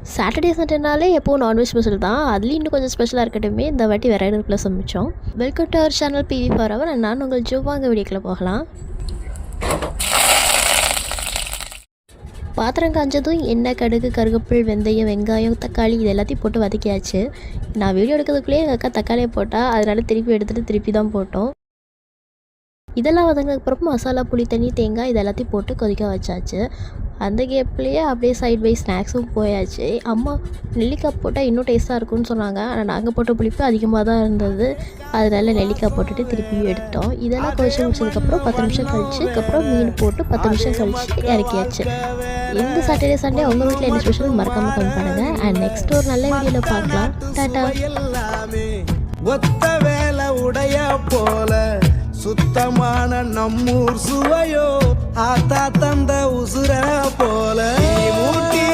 Saturday சண்டேனாலே எப்போவும் non veg special தான். அதுலேயும் இன்னும் கொஞ்சம் ஸ்பெஷலாக இருக்கட்டுமே இந்த வாட்டி வேறு இடத்துல சமைச்சோம். Welcome to our channel PV for our. நான் உங்கள் ஜோவாங்க வீடியோக்குள்ளே போகலாம். பாத்திரம் காஞ்சதும் எண்ணெய், கடுகு, கருவேப்பிலை, வெந்தயம், வெங்காயம், தக்காளி இது எல்லாத்தையும் போட்டு வதக்கியாச்சு. நான் வீடியோ எடுக்கிறதுக்குள்ளேயே எங்கள் அக்கா தக்காளியை போட்டால் அதனால் திருப்பி எடுத்துகிட்டு திருப்பி தான் போட்டோம். இதெல்லாம் வதங்கினதுக்கப்புறம் மசாலா, புளி தண்ணி, தேங்காய் இது எல்லாத்தையும் போட்டு கொதிக்க வச்சாச்சு. அந்த கேப்லேயே அப்படியே சைட் பை ஸ்நாக்ஸும் போயாச்சு. அம்மா நெல்லிக்காய் போட்டால் இன்னும் டேஸ்ட்டாக இருக்கும்னு சொன்னாங்க. ஆனால் நாங்கள் போட்ட புளிப்பு அதிகமாக தான் இருந்தது. அதனால நெல்லிக்காய் போட்டுட்டு திருப்பியும் எடுத்தோம். இதெல்லாம் கொதிச்சு முடிச்சதுக்கப்புறம் 10 நிமிஷம் கழிச்சு அதுக்கப்புறம் மீன் போட்டு 10 நிமிஷம் கழிச்சு இறக்கியாச்சு. இந்த சாட்டர்டே சண்டே உங்கள் வீட்டில் என்ன ஸ்பெஷல் மறக்காமல் கமெண்ட் பண்ணுங்கள். அண்ட் நெக்ஸ்ட் ஒரு நல்ல வீடியோவில் பார்க்கலாம். டாட்டா. ஒத்த வேலை உடைய போல சுத்தமான நம்மூர் சுவையோ ஆத்தா தந்த உசுர போல மூட்டி